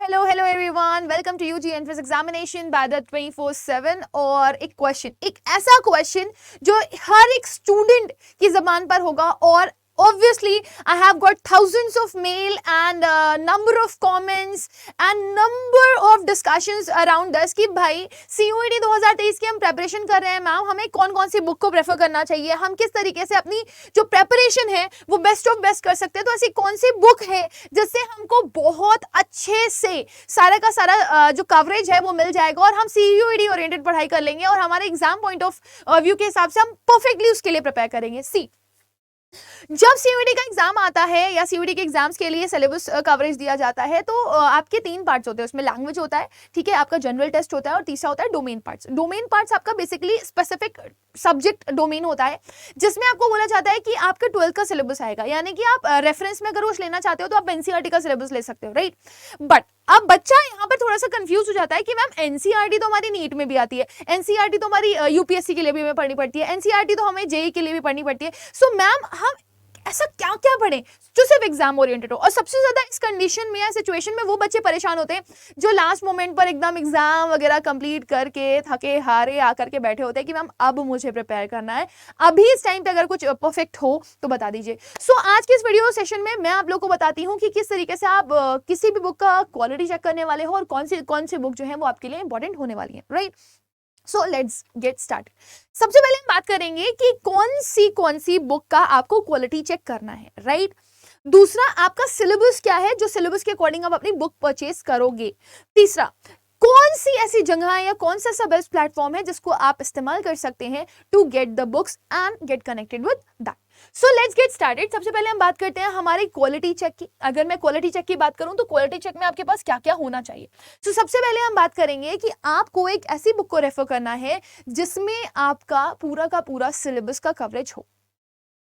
Hello everyone, welcome to UG entrance examination by the 24/7। और एक ऐसा क्वेश्चन जो हर एक स्टूडेंट की जबान पर होगा। और obviously I have got thousands of mail and number of comments and number of discussions around this कि भाई CUET 2023 की हम प्रेपरेशन कर रहे हैं मैम, हमें कौन कौन सी बुक को प्रेफर करना चाहिए, हम किस तरीके से अपनी जो प्रेपरेशन है वो बेस्ट ऑफ बेस्ट कर सकते हैं। तो ऐसी कौन सी बुक है जिससे हमको बहुत अच्छे से सारा का सारा जो कवरेज है वो मिल जाएगा और हम CUET ओरिएंटेड पढ़ाई कर लेंगे और हमारे एग्जाम पॉइंट ऑफ व्यू के हिसाब से हम परफेक्टली उसके लिए प्रिपेयर करेंगे। सी, जब CUET का एग्जाम आता है या CUET के एग्जाम्स के लिए सिलेबस कवरेज दिया जाता है तो आपके 3 पार्ट्स होते हैं। उसमें लैंग्वेज होता है, ठीक है, आपका जनरल टेस्ट होता है और तीसरा होता है डोमेन पार्ट्स। डोमेन पार्ट्स आपका बेसिकली स्पेसिफिक सब्जेक्ट डोमेन होता है जिसमें आपको बोला जाता है कि आपका 12th का सिलेबस आएगा, यानी कि आप रेफरेंस में अगर कुछ लेना चाहते हो तो आप NCERT का सिलेबस ले सकते हो, राइट। बट अब बच्चा यहाँ पर थोड़ा सा कंफ्यूज हो जाता है कि मैम NCERT तो हमारी नीट में भी आती है, NCERT तो हमारी UPSC के लिए भी हमें पढ़नी पड़ती है, NCERT तो हमें JEE के लिए भी पढ़नी पड़ती है। सो मैम हम ऐसा क्या क्या पढ़ें जो सिर्फ एग्जाम ओरिएंटेड हो। और सबसे ज्यादा इस कंडीशन में या सिचुएशन में वो बच्चे परेशान होते हैं जो लास्ट मोमेंट पर एकदम एग्जाम वगैरह कंप्लीट करके थके हारे आकर के बैठे होते हैं कि मैम अब मुझे प्रिपेयर करना है, अभी इस टाइम पे अगर कुछ परफेक्ट हो तो बता दीजिए। सो आज के इस वीडियो सेशन में मैं आप लोग को बताती हूँ कि किस तरीके से आप किसी भी बुक का क्वालिटी चेक करने वाले हो और कौन सी बुक जो है वो आपके लिए इंपॉर्टेंट होने वाली है, right. So let's get start. सबसे पहले हम बात करेंगे कि कौन सी बुक का आपको क्वालिटी चेक करना है, राइट। दूसरा, आपका सिलेबस क्या है, जो सिलेबस के अकॉर्डिंग आप अपनी बुक परचेस करोगे। तीसरा, कौन सी ऐसी जगह है या कौन सा बेस्ट प्लेटफॉर्म है जिसको आप इस्तेमाल कर सकते हैं to get the books and get connected with that. So let's get started. सबसे पहले हम बात करते हैं हमारी क्वालिटी चेक की। अगर मैं क्वालिटी चेक की बात करूं तो क्वालिटी चेक में आपके पास क्या क्या होना चाहिए। सो सबसे पहले हम बात करेंगे कि आपको एक ऐसी बुक को रेफर करना है जिसमें आपका पूरा का पूरा सिलेबस का कवरेज हो,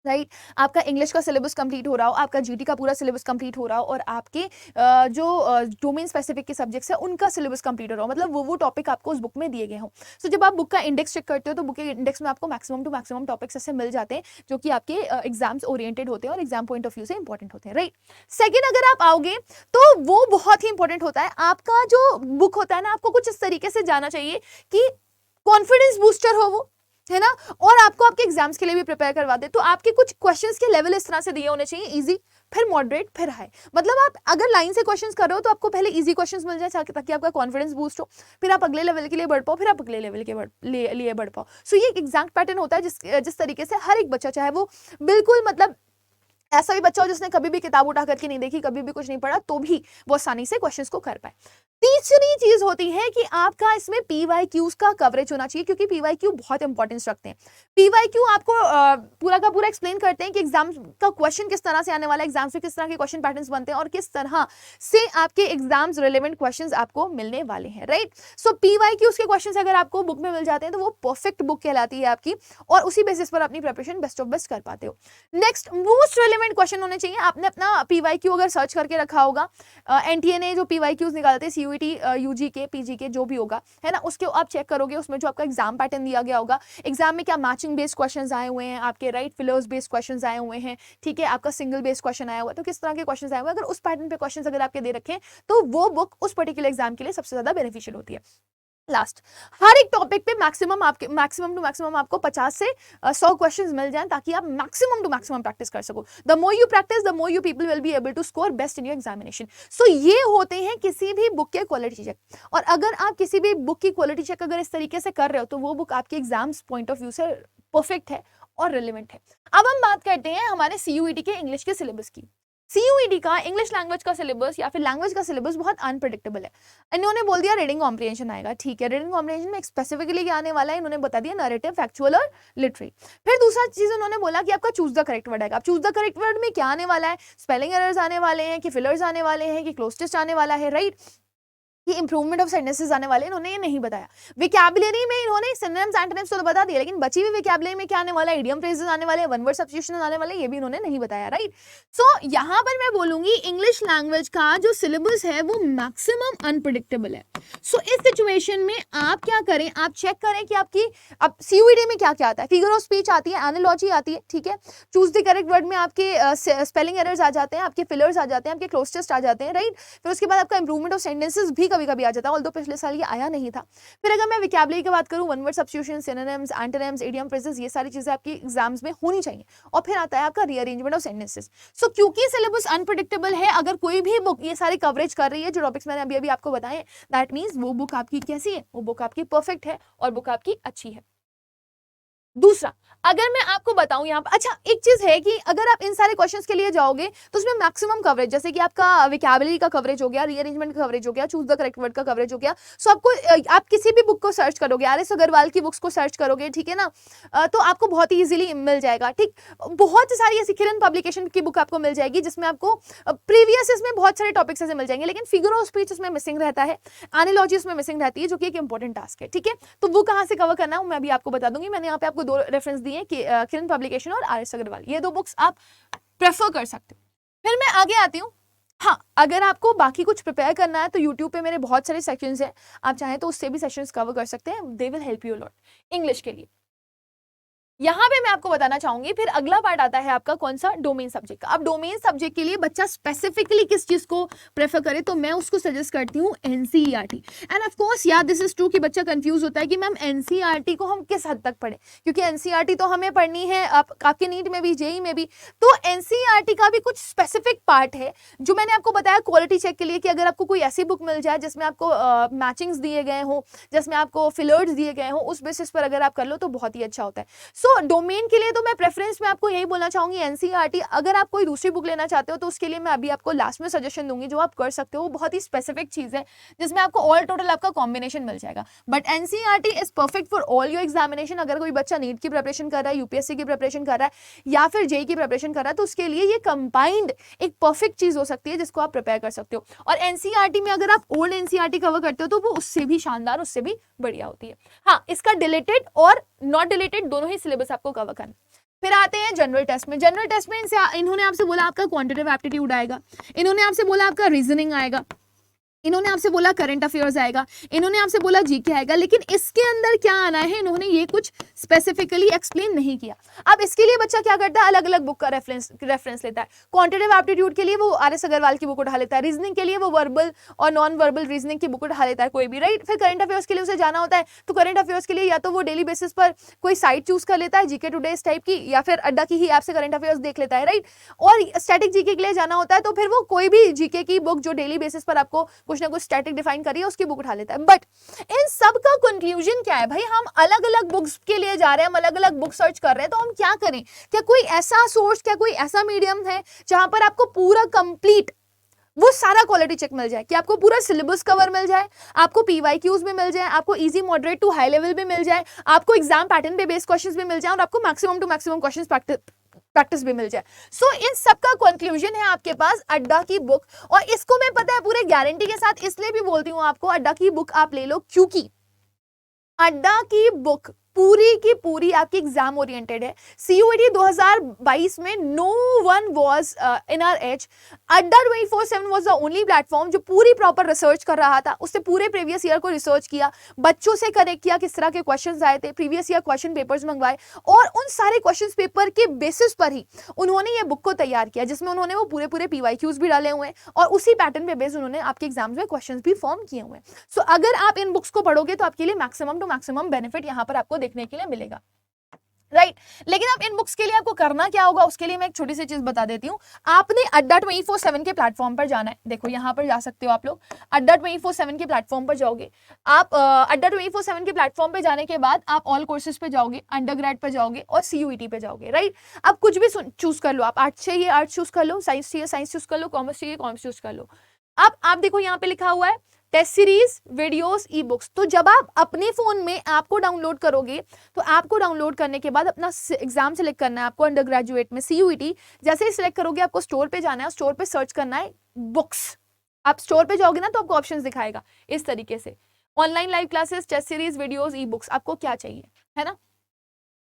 राइट। आपका इंग्लिश का सिलेबस कंप्लीट हो रहा हो, आपका GT का पूरा सिलेबस कंप्लीट हो रहा हो और आपके जो डोमेन स्पेसिफिक के सब्जेक्ट्स है उनका सिलेबस कंप्लीट हो रहा हो, मतलब वो टॉपिक आपको उस बुक में दिए गए हों। सो जब आप बुक का इंडेक्स चेक करते हो तो बुक के इंडेक्स में आपको मैक्सिमम टू मैक्सिमम टॉपिक्स ऐसे मिल जाते हैं जो कि आपके एग्जाम्स ओरिएंटेड होते हैं और एग्जाम पॉइंट ऑफ व्यू से इंपॉर्टेंट होते हैं, राइट। सेकेंड, अगर आप आओगे तो वो बहुत ही इंपॉर्टेंट होता है। आपका जो बुक होता है ना, आपको कुछ इस तरीके से जाना चाहिए कि कॉन्फिडेंस बूस्टर हो वो, है ना, और आपको आपके एग्जाम्स के लिए भी प्रिपेयर करवा दे। तो आपके कुछ क्वेश्चंस के लेवल इस तरह से दिए होने चाहिए, इजी, फिर मॉडरेट, फिर हाई। मतलब आप अगर लाइन से क्वेश्चंस कर रहे हो तो आपको पहले इजी क्वेश्चंस मिल जाए ताकि आपका कॉन्फिडेंस बूस्ट हो, फिर आप अगले लेवल के लिए बढ़ पाओ, फिर आप अगले लेवल के लिए बढ़ पाओ। सो ये एक एग्जैक्ट पैटर्न होता है जिस तरीके से हर एक बच्चा, चाहे वो बिल्कुल मतलब ऐसा भी बच्चा हो जिसने कभी भी किताब उठा करके नहीं देखी, कभी भी कुछ नहीं पढ़ा, तो भी वो आसानी से क्वेश्चंस को कर पाए। तीसरी चीज होती है कि आपका इसमें PYQs का कवरेज होना चाहिए, क्योंकि PYQ बहुत इंपॉर्टेंस रखते हैं। PYQ आपको पूरा का पूरा एक्सप्लेन करते हैं कि एग्जाम का क्वेश्चन किस तरह से आने वाला है, एग्जाम से किस तरह के क्वेश्चन पैटर्न्स बनते हैं और किस तरह से आपके एग्जाम्स रिलेवेंट क्वेश्चन आपको मिलने वाले हैं, राइट। सो PYQs के क्वेश्चन अगर आपको बुक में मिल जाते हैं तो वो परफेक्ट बुक कहलाती है आपकी, और उसी बेसिस पर अपनी प्रिपरेशन बेस्ट ऑफ बेस्ट कर पाते हो। नेक्स्ट, मोस्ट रिलेवेंट क्वेश्चन होने चाहिए। आपने अपना PYQ अगर सर्च करके रखा होगा, NTA ने जो PYQs निकालते हैं CUET UG के PG के जो भी होगा, है ना, उसके आप चेक करोगे, उसमें जो आपका एग्जाम पैटर्न दिया गया होगा, एग्जाम में क्या मैचिंग बेस्ड क्वेश्चंस आए हुए हैं आपके, राइट, फिलर्स बेस्ड क्वेश्चंस आए हुए हैं, ठीक है, आपका सिंगल बेस्ड क्वेश्चन आया हुआ है, तो किस तरह के क्वेश्चंस आए हुए हैं, अगर उस पैटर्न पे क्वेश्चंस अगर आपके दे रखे तो वो बुक उस पर्टिकुलर एग्जाम के लिए सबसे ज्यादा बेनिफिशियल होती है। लास्ट, हर एक टॉपिक पे मैक्सिमम टू मैक्सिमम आपको 50 से 100 क्वेश्चंस मिल जाएं ताकि आप मैक्सिमम टू मैक्सिमम प्रैक्टिस कर सको। The more you practice the more you people will be able to score best in your examination. So ये होते हैं किसी भी बुक के क्वालिटी चेक। और अगर आप किसी भी बुक की क्वालिटी चेक अगर इस तरीके से कर रहे हो तो वो बुक आपके एग्जाम्स पॉइंट ऑफ व्यू से परफेक्ट है और रिलेवेंट है। अब हम बात करते हैं हमारे CUET के इंग्लिश के सिलेबस की। CUET का इंग्लिश लैंग्वेज का सिलेबस या फिर लैंग्वेज का सिलेबस बहुत अनप्रेडिक्टेबल है। इन्होंने बोल दिया रीडिंग कॉम्प्रिहेंशन आएगा, ठीक है, रीडिंग कॉम्प्रिहेंशन में स्पेसिफिकली क्या आने वाला है इन्होंने बता दिया, नैरेटिव, फैक्चुअल और लिटरेरी। फिर दूसरा चीज उन्होंने बोला कि आपका चूज द करेक्ट वर्ड आएगा। अब चूज द करेक्ट वर्ड में क्या आने वाला है, स्पेलिंग एरर्स आने वाले हैं कि फिलर्स आने वाले हैं कि क्लोज टेस्ट आने वाला है, राइट। कि इंप्रूवमेंट ऑफ सेंटेंसेस आने वाले, इन्होंने ये नहीं बताया। विकैबुलरी में इन्होंने सिनोनिम्स एंटोनिम्स तो बता दिया, लेकिन बची हुई विकैबुलरी में क्या आने वाला है, इडियम फ्रेजेस आने वाले, वन वर्ड सब्स्टिट्यूशन आने वाले, ये भी इन्होंने नहीं बताया, राइट। सो यहाँ पर मैं बोलूंगी इंग्लिश लैंग्वेज का जो सिलेबस है वो मैक्सिमम अनप्रिडिक्टेबल है। सो इस सिचुएशन में आप क्या करें, आप चेक करें कि आपकी अब सीयूईडी में क्या क्या आता है। फिगर ऑफ स्पीच आती है, एनालॉजी आती है, ठीक है, चूज द करेक्ट वर्ड में आपके स्पेलिंग एरर्स आ जाते हैं, आपके फिलर्स आ जाते हैं, आपके क्लोज टेस्ट आ जाते हैं, राइट। फिर उसके बाद आपका इंप्रूवमेंट ऑफ सेंटेंसेस भी कभी कभी आ जाता है, ऑल्दो पिछले साल ये आया नहीं था। फिर अगर मैं विकैबुलरी की बात करूं, one word substitution, synonyms, antonyms, idiom phrases, ये सारी चीजें आपकी एग्जाम्स में होनी चाहिए। और फिर आता है आपका रीअरेंजमेंट ऑफ सेंटेंसेस। सो क्योंकि सिलेबस अनप्रेडिक्टेबल है, अगर कोई भी बुक ये सारी कवरेज कर रही है जो टॉपिक्स मैंने अभी अभी आपको बताए, दैट मींस वो बुक आपकी कैसी है, वो बुक आपकी परफेक्ट है और बुक आपकी अच्छी है। दूसरा, अगर मैं आपको बताऊं यहाँ पर, अच्छा एक चीज है कि अगर आप इन सारे क्वेश्चंस के लिए जाओगे तो उसमें मैक्सिमम कवरेज, जैसे कि आपका विकैबुलरी का कवरेज हो गया, रीअरेंजमेंट का कवरेज हो गया, चूज द करेक्ट वर्ड का कवरेज हो गया। सो आपको आप किसी भी बुक को सर्च करोगे, आर एस अग्रवाल की बुक्स को सर्च करोगे, ठीक है ना, तो आपको बहुत ही इजीली मिल जाएगा, ठीक। बहुत सारी ऐसी किरण पब्लिकेशन की बुक आपको मिल जाएगी जिसमें आपको प्रीवियस इसमें बहुत सारे टॉपिक्स ऐसे मिल जाएंगे, लेकिन फिगर ऑफ स्पीच उसमें मिसिंग रहता है, एनालॉजी उसमें मिसिंग रहती है, जो कि एक इंपॉर्टेंट टास्क है, ठीक है। तो वो कहाँ से कवर करना है मैं भी आपको बता दूंगी। मैंने यहाँ पे आपको दो रेफरेंस दिए कि किरण पब्लिकेशन और आर एस अग्रवाल, ये दो बुक्स आप प्रेफर कर सकते हो। फिर मैं आगे आती हूँ। हाँ, अगर आपको बाकी कुछ प्रिपेयर करना है तो यूट्यूब पे मेरे बहुत सारे सेक्शंस हैं, आप चाहें तो उससे भी सेक्शंस कवर कर सकते हैं, they will help you lot English के लिए। यहाँ पे मैं आपको बताना चाहूंगी, फिर अगला पार्ट आता है आपका कौन सा, डोमेन सब्जेक्ट का। अब डोमेन सब्जेक्ट के लिए बच्चा स्पेसिफिकली किस चीज को प्रेफर करे, तो मैं उसको सजेस्ट करती हूँ एनसीईआरटी। एंड ऑफ कोर्स यार दिस इज ट्रू कि बच्चा कंफ्यूज होता है कि मैम एनसीईआरटी को हम किस हद तक पढ़ें, क्योंकि एनसीईआरटी तो हमें पढ़नी है आपके नीट में भी, जेई में भी। तो एनसीईआरटी का भी कुछ स्पेसिफिक पार्ट है जो मैंने आपको बताया क्वालिटी चेक के लिए, कि अगर आपको कोई ऐसी बुक मिल जाए जिसमें आपको मैचिंग्स दिए गए हों, जिसमें आपको फिलर्स दिए गए हों, उस बेसिस पर अगर आप कर लो तो बहुत ही अच्छा होता है। सो डोमेन के लिए तो मैं प्रेफरेंस में आपको यही बोलना चाहूंगी एनसीईआरटी। अगर आप कोई दूसरी बुक लेना चाहते हो तो उसके लिए मैं अभी आपको लास्ट में सजेशन दूंगी, जो आप कर सकते हो, वो बहुत ही स्पेसिफिक चीज है जिसमें आपको ऑल टोटल आपका कॉम्बिनेशन मिल जाएगा। But NCERT is perfect for all your examination. अगर कोई बच्चा नीट की प्रिपरेशन कर रहा है, यूपीएससी की प्रिपरेशन कर रहा है, या फिर जेई की प्रिपरेशन कर रहा है, तो उसके लिए ये कंबाइंड एक परफेक्ट चीज हो सकती है जिसको आप प्रिपेयर कर सकते हो। और एनसीईआरटी में अगर आप ओल्ड एनसीईआरटी कवर करते हो तो वो उससे भी शानदार, उससे भी बढ़िया होती है। हाँ, इसका डिलीटेड और नॉट डिलीटेड दोनों ही सिलेबस आपको कवर करना। फिर आते हैं जनरल टेस्ट में। जनरल टेस्ट में इन्होंने आपसे बोला आपका क्वांटिटेटिव एप्टीट्यूड आएगा, इन्होंने आपसे बोला आपका रीजनिंग आएगा, इन्होंने आपसे बोला करंट अफेयर्स आएगा, इन्होंने आपसे बोला जीके आएगा, लेकिन इसके अंदर क्या आना है इन्होंने ये कुछ स्पेसिफिकली एक्सप्लेन नहीं किया। अब इसके लिए बच्चा क्या करता है, अलग अलग बुक का रेफरेंस लेता है। क्वांटिटेटिव एप्टीट्यूड के लिए वो आर एस अग्रवाल की बुक उठा लेता है, रीजनिंग के लिए वो वर्बल और नॉन वर्बल रीजनिंग की बुक उठा लेता है कोई भी, राइट। फिर करंट अफेयर्स के लिए उसे जाना होता है, तो करंट अफेयर्स के लिए या तो वो डेली बेसिस पर कोई साइट चूज कर लेता है, जीके टुडे इस टाइप की, या फिर अड्डा की ही ऐप से करंट अफेयर्स देख लेता है, राइट। और स्टैटिक जीके के लिए जाना होता है तो फिर वो कोई भी जीके की बुक जो डेली बेसिस पर आपको कुछ ना कुछ स्टैटिक डिफाइन करिए उसकी बुक उठा लेता है। बट इन सब का कंक्लूजन क्या है भाई, हम अलग अलग बुक्स के लिए जा रहे हैं, हम अलग अलग बुक सर्च कर रहे हैं, तो हम क्या करें? क्या कोई ऐसा सोर्स, क्या कोई ऐसा मीडियम है जहां पर आपको पूरा कंप्लीट वो सारा क्वालिटी चेक मिल जाए, कि आपको पूरा सिलेबस कवर मिल जाए, आपको पीवाईक्यूज भी मिल जाए, आपको easy moderate to high level भी मिल जाए, आपको एग्जाम पैटर्न पे बेस्ड क्वेश्चंस भी मिल जाए, और आपको maximum to maximum questions practice भी मिल जाए। सो इन सब का कंक्लूजन है आपके पास अड्डा की बुक। और इसको मैं पता है पूरे गारंटी के साथ इसलिए भी बोलती हूँ आपको, अड्डा की बुक आप ले लो, क्योंकि अड्डा की बुक पूरी की पूरी आपकी एग्जाम ओरिएंटेड है। सीयूईटी 2022 में no one was in our age. Adda 24/7 was the only platform जो पूरी प्रॉपर रिसर्च कर रहा था। उससे पूरे प्रीवियस ईयर को रिसर्च किया, बच्चों से कनेक्ट किया, किस तरह के क्वेश्चंस आए थे, प्रीवियस ईयर क्वेश्चन पेपर्स मंगवाए, और उन सारे क्वेश्चन पेपर के बेसिस पर ही उन्होंने ये बुक को तैयार किया, जिसमें उन्होंने वो पूरे पूरे पीवाईक्यूज भी डाले हुए हैं, और उसी पैटर्न पे बेस्ड उन्होंने आपके एग्जाम्स में क्वेश्चंस भी फॉर्म किए हुए हैं। सो अगर आप इन बुक्स को पढ़ोगे तो आपके लिए मैक्सिमम टू मैक्सिमम बेनिफिट यहाँ पर आपको देखने के लिए मिलेगा, राइट। लेकिन अब इन बुक्स के लिए आपको करना क्या होगा, उसके लिए मैं एक छोटी सी चीज बता देती हूँ। आपने अड्डा 24/7 के प्लेटफॉर्म पर जाना है। देखो यहाँ पर जा सकते हो आप लोग, अड्डा 24/7 के प्लेटफॉर्म पर जाओगे आप। अड्डा 24/7 के प्लेटफॉर्म पे जाने के बाद आप ऑल कोर्सेज पे जाओगे, अंडर ग्रेड पे जाओगे, और सीयूईटी पे जाओगे, राइट। अब कुछ भी चूज कर लो, आप आर्ट्स चाहिए आर्ट्स चूज कर लो, साइंस चाहिए साइंस चूज कर लो, कॉमर्स चाहिए कॉमर्स चूज कर लो। अब आप देखो यहाँ पे लिखा हुआ है test series, videos, e books. तो जब आप अपने फोन में ऐप को डाउनलोड करोगे, तो ऐप को डाउनलोड करने के बाद अपना एग्जाम सेलेक्ट करना है आपको, अंडर ग्रेजुएट में सीयूईटी। जैसे ही सिलेक्ट करोगे आपको स्टोर पे जाना है, स्टोर पे सर्च करना है बुक्स, आप स्टोर पे जाओगे ना तो आपको ऑप्शंस दिखाएगा इस तरीके से, online live classes, test series, videos, e books, आपको क्या चाहिए, है ना।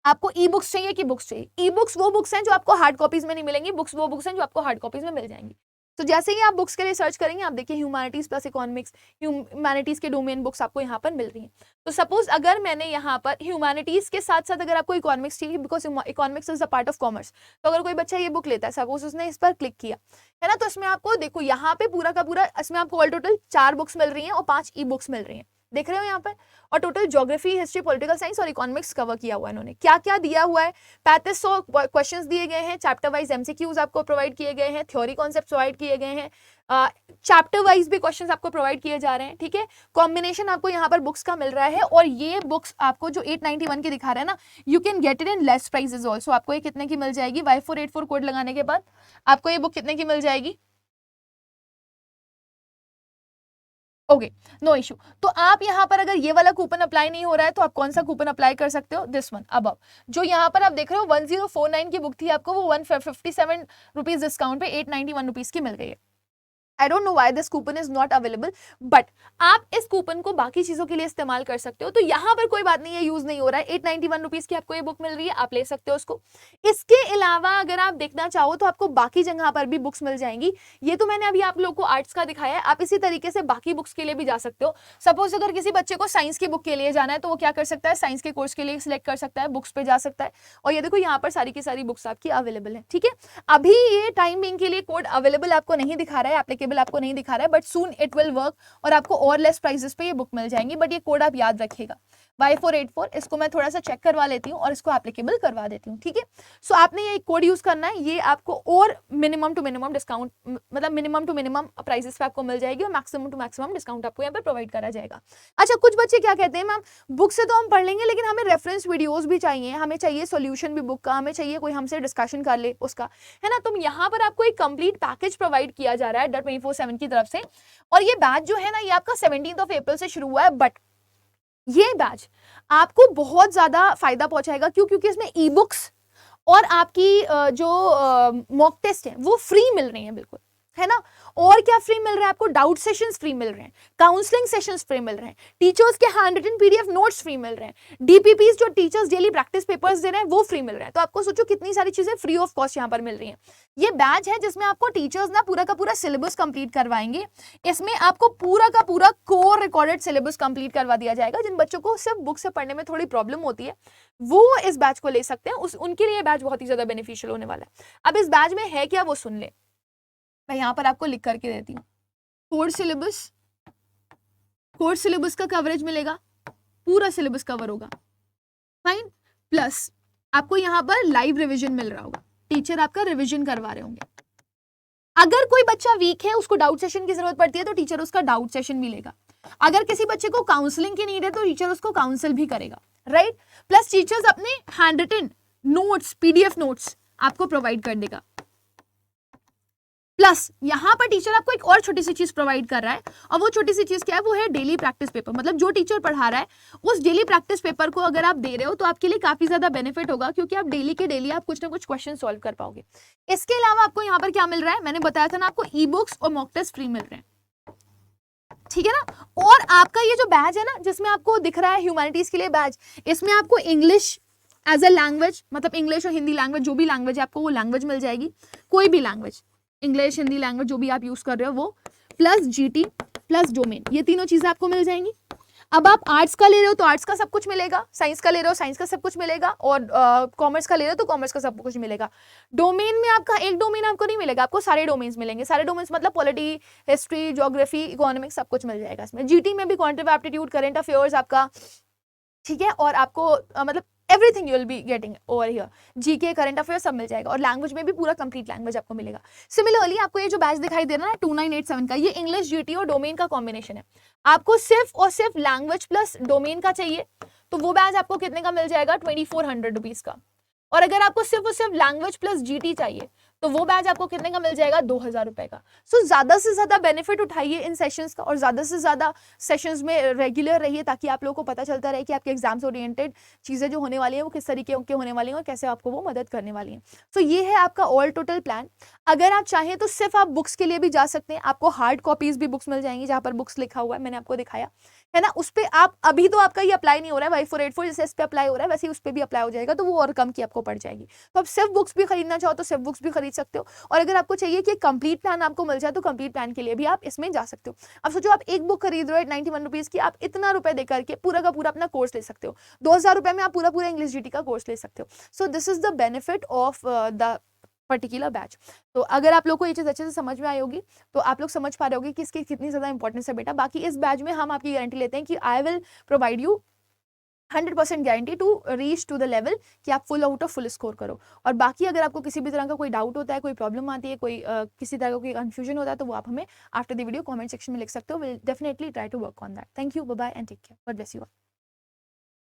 आपको ई बुक्स चाहिए कि बुक्स चाहिए? ई बुक्स वो बुक्स हैं जो आपको हार्ड कॉपीज में नहीं मिलेंगी, बुक्स वो बुक्स हैं जो आपको हार्ड कॉपीज में मिल जाएंगी। तो जैसे ही आप बुक्स के लिए सर्च करेंगे, आप देखिए ह्यूमैनिटीज प्लस इकोनॉमिक्स, ह्यूमैनिटीज के डोमेन बुक्स आपको यहाँ पर मिल रही हैं। तो सपोज अगर मैंने यहाँ पर ह्यूमैनिटीज के साथ साथ अगर आपको इकोनॉमिक्स चाहिए, because economics is a part of commerce, तो अगर कोई बच्चा ये बुक लेता है, सपोज उसने इस पर क्लिक किया, है ना, तो इसमें आपको देखो यहाँ पे पूरा का पूरा इसमें आपको ऑल टोटल 4 बुक्स मिल रही हैं और 5 ई बुक्स मिल रही हैं, देख रहे हो यहाँ पर। और total geography, history, political science और इकोनॉमिक्स कवर किया हुआ है इन्होंने। क्या क्या दिया हुआ है, 3500 क्वेश्चंस दिए गए हैं, चैप्टर वाइज एमसीक्यूज आपको प्रोवाइड किए गए हैं, थ्योरी कॉन्सेप्ट प्रोवाइड किए गए हैं, चैप्टर वाइज भी क्वेश्चंस आपको प्रोवाइड किए जा रहे हैं, ठीक है। कॉम्बिनेशन आपको यहाँ पर बुक्स का मिल रहा है, और ये बुक्स आपको जो 891 की दिखा रहा है ना, you can get it in less prices also. आपको ये कितने की मिल जाएगी, Y484 कोड लगाने के बाद आपको ये बुक कितने की मिल जाएगी, ओके, नो इशू। तो आप यहाँ पर अगर ये वाला कूपन अप्लाई नहीं हो रहा है तो आप कौन सा कूपन अप्लाई कर सकते हो, दिस वन अब जो यहाँ पर आप देख रहे हो 1049 की बुक थी, आपको वो 157 रुपीज डिस्काउंट पे 891 रुपीज की मिल गई है। I don't know why this coupon is not available, but आप इस कूपन को बाकी चीजों के लिए इस्तेमाल कर सकते हो। तो यहाँ पर कोई बात नहीं है, यूज नहीं हो रहा है, 891 रुपीज की आपको ये बुक मिल रही है, आप ले सकते हो उसको। इसके अलावा अगर आप देखना चाहो तो आपको बाकी जगह पर भी बुक्स मिल जाएंगी। ये तो मैंने अभी आप लोगों को आर्ट्स का दिखाया है, आप इसी तरीके से बाकी बुक्स के लिए भी जा सकते हो। सपोज अगर किसी बच्चे को साइंस की बुक के लिए जाना है तो वो क्या कर सकता है, साइंस के कोर्स के लिए सिलेक्ट कर सकता है, बुक्स पे जा सकता है, और ये देखो यहाँ पर सारी की सारी बुक्स आपकी अवेलेबल है, ठीक है। अभी ये टाइम बिंग के लिए कोड अवेलेबल आपको नहीं दिखा रहा है, एप्लीकेबल आपको नहीं दिखा रहा है, but soon it will work और आपको और लेस प्राइसेस पे ये बुक मिल जाएंगी। बट ये कोड आप याद रखिएगा Y484, इसको मैं थोड़ा सा चेक करवा लेती हूँ और इसको एप्लीकेबल करवा देती हूँ, ठीक है। सो आपने ये कोड यूज करना है, ये आपको और मिनिमम टू मिनिमम डिस्काउंट, मतलब मिनिमम टू मिनिमम प्राइसेस पे आपको मिल जाएगी और मैक्सिमम टू मैक्सिमम डिस्काउंट आपको यहाँ पे प्रोवाइड करा जाएगा। अच्छा, कुछ बच्चे क्या कहते हैं, मैम बुक से तो हम पढ़ लेंगे लेकिन हमें रेफरेंस वीडियोस भी चाहिए, हमें चाहिए सोल्यूशन भी बुक का, हमें चाहिए कोई हमसे डिस्कशन कर ले उसका, है ना। तो यहाँ पर आपको एक कंप्लीट पैकेज प्रोवाइड किया जा रहा है .24/7 की तरफ से, और ये बैच जो है ना, ये आपका 17 अप्रैल से शुरू हुआ है। बट ये बैच आपको बहुत ज्यादा फायदा पहुंचाएगा, क्यों, क्योंकि इसमें ई बुक्स और आपकी जो मॉक टेस्ट है वो फ्री मिल रही हैं, बिल्कुल, है ना। और क्या फ्री मिल रहा है आपको, डाउट सेशंस फ्री मिल रहे हैं, काउंसलिंग सेशंस फ्री मिल रहे हैं, टीचर्स के hand written PDF notes free मिल रहे हैं, डीपीपीस जो टीचर्स डेली प्रैक्टिस पेपर्स दे रहे हैं वो फ्री मिल रहे हैं। तो आपको सोचो कितनी सारी चीजें फ्री ऑफ कॉस्ट यहाँ पर मिल रही हैं। ये बैच है जिसमें आपको टीचर्स ना पूरा का पूरा सिलेबस कंप्लीट करवाएंगे। इसमें आपको पूरा का पूरा कोर रिकॉर्डेड सिलेबस कंप्लीट करवा दिया जाएगा। जिन बच्चों को सिर्फ बुक से पढ़ने में थोड़ी प्रॉब्लम होती है वो इस बैच को ले सकते हैं, उनके लिए बैच बहुत ही ज्यादा बेनिफिशियल होने वाला है। अब इस बैच में है क्या वो सुन ले, मैं यहाँ पर आपको लिख करके देती हूँ। कोर सिलेबस का कवरेज मिलेगा, पूरा सिलेबस कवर होगा, फाइन। प्लस आपको यहाँ पर लाइव रिवीजन मिल रहा होगा, टीचर आपका रिवीजन करवा रहे होंगे। अगर कोई बच्चा वीक है, उसको डाउट सेशन की जरूरत पड़ती है तो टीचर उसका डाउट सेशन मिलेगा। अगर किसी बच्चे को काउंसलिंग की नीड है तो टीचर उसको काउंसिल भी करेगा, राइट। प्लस टीचर्स अपने hand written notes, PDF notes आपको प्रोवाइड कर देगा। प्लस यहाँ पर टीचर आपको एक और छोटी सी चीज प्रोवाइड कर रहा है, और वो छोटी सी चीज क्या है, वो है डेली प्रैक्टिस पेपर। मतलब जो टीचर पढ़ा रहा है उस डेली प्रैक्टिस पेपर को अगर आप दे रहे हो तो आपके लिए काफी ज्यादा बेनिफिट होगा, क्योंकि आप डेली के डेली आप कुछ ना कुछ क्वेश्चन सॉल्व कर पाओगे। इसके अलावा आपको यहाँ पर क्या मिल रहा है, मैंने बताया था ना, आपको ई बुक्स और मॉक टेस्ट फ्री मिल रहे हैं, ठीक है ना। और आपका ये जो बैच है ना, जिसमें आपको दिख रहा है ह्यूमैनिटीज के लिए बैच, इसमें आपको इंग्लिश एज अ लैंग्वेज, मतलब इंग्लिश और हिंदी लैंग्वेज, जो भी लैंग्वेज है आपको वो लैंग्वेज मिल जाएगी, कोई भी लैंग्वेज, इंग्लिश हिंदी लैंग्वेज जो भी आप यूज कर रहे हो वो, प्लस जीटी प्लस डोमेन, ये तीनों चीजें आपको मिल जाएंगी। अब आप आर्ट्स का ले रहे हो तो आर्ट्स का सब कुछ मिलेगा, साइंस का ले रहे हो साइंस का सब कुछ मिलेगा, और कॉमर्स का ले रहे हो तो कॉमर्स का सब कुछ मिलेगा। डोमेन में आपका एक डोमेन आपको नहीं मिलेगा, आपको सारे डोमेन्स मिलेंगे। सारे डोमेन्स मतलब पॉलिटी, हिस्ट्री, ज्योग्राफी, इकोनॉमिक्स, सब कुछ मिल जाएगा इसमें। जीटी में भी क्वांटिटेटिव एप्टीट्यूड, करंट अफेयर्स आपका, ठीक है, और आपको मतलब everything you will be getting over here, GK, current affair सब मिल जाएगा। और लैंग्वेज में भी पूरा कंप्लीट लैंग्वेज आपको मिलेगा। सिमिलरली आपको ये जो बैच दिखाई दे रहा है 2987 का, ये इंग्लिश, जीटी और डोमेन का कॉम्बिनेशन है। आपको सिर्फ और सिर्फ लैंग्वेज प्लस डोमेन का चाहिए तो वो बैच आपको कितने का मिल जाएगा, 2400 रुपीज का। और अगर आपको सिर्फ और सिर्फ लैंग्वेज प्लस जीटी चाहिए तो वो बैच आपको कितने का मिल जाएगा, 2000 रुपए का। सो ज्यादा से ज्यादा बेनिफिट उठाइए इन सेशंस का, और ज्यादा से ज्यादा सेशंस में रेगुलर रहिए, ताकि आप लोगों को पता चलता रहे कि आपके एग्जाम्स ओरिएंटेड चीजें जो होने वाली हैं वो किस तरीके के होने वाली हैं और कैसे आपको वो मदद करने वाली हैं। सो ये है आपका ऑल टोटल प्लान। अगर आप चाहें तो सिर्फ आप बुक्स के लिए भी जा सकते हैं, आपको हार्ड कॉपीज भी बुक्स मिल जाएंगी जहां पर बुक्स लिखा हुआ है, मैंने आपको दिखाया है ना। उस पे आप अभी तो आपका ये अप्लाई नहीं हो रहा है, Y484 जैसे इस पे अप्लाई हो रहा है वैसे ही उस पे भी अप्लाई हो जाएगा, तो वो और कम की आपको पड़ जाएगी। तो आप सिर्फ बुक्स भी खरीदना चाहो तो सिर्फ बुक्स भी खरीद सकते हो, और अगर आपको चाहिए कि कंप्लीट प्लान आपको मिल जाए तो कंप्लीट प्लान के लिए भी आप इसमें जा सकते हो। अब सोचो आप एक बुक खरीद रहे हो 91 रुपीज की, आप इतना रुपए देकर के पूरा का पूरा अपना कोर्स ले सकते हो। 2000 रुपए में आप पूरा पूरा इंग्लिश जीटी का कोर्स ले सकते हो। So this is the benefit of the particular batch. तो अगर आप लोग को ये चीज अच्छे से समझ में आई होगी तो आप लोग समझ पा रहे होगे कि इसकी कितनी ज्यादा इंपॉर्टेंस है बेटा। बाकी इस बैच में हम आपकी गारंटी लेते हैं कि I will provide you 100% guarantee to reach to the level कि आप full out of full score करो। और बाकी अगर आपको किसी भी तरह का कोई डाउट होता है, कोई प्रॉब्लम आती है, कोई किसी तरह का कोई कंफ्यूजन होता है, तो वो आप हमें after the video comment section में लिख सकते हो। Will definitely try to work on that. Thank you, bye bye and take care, God bless you all.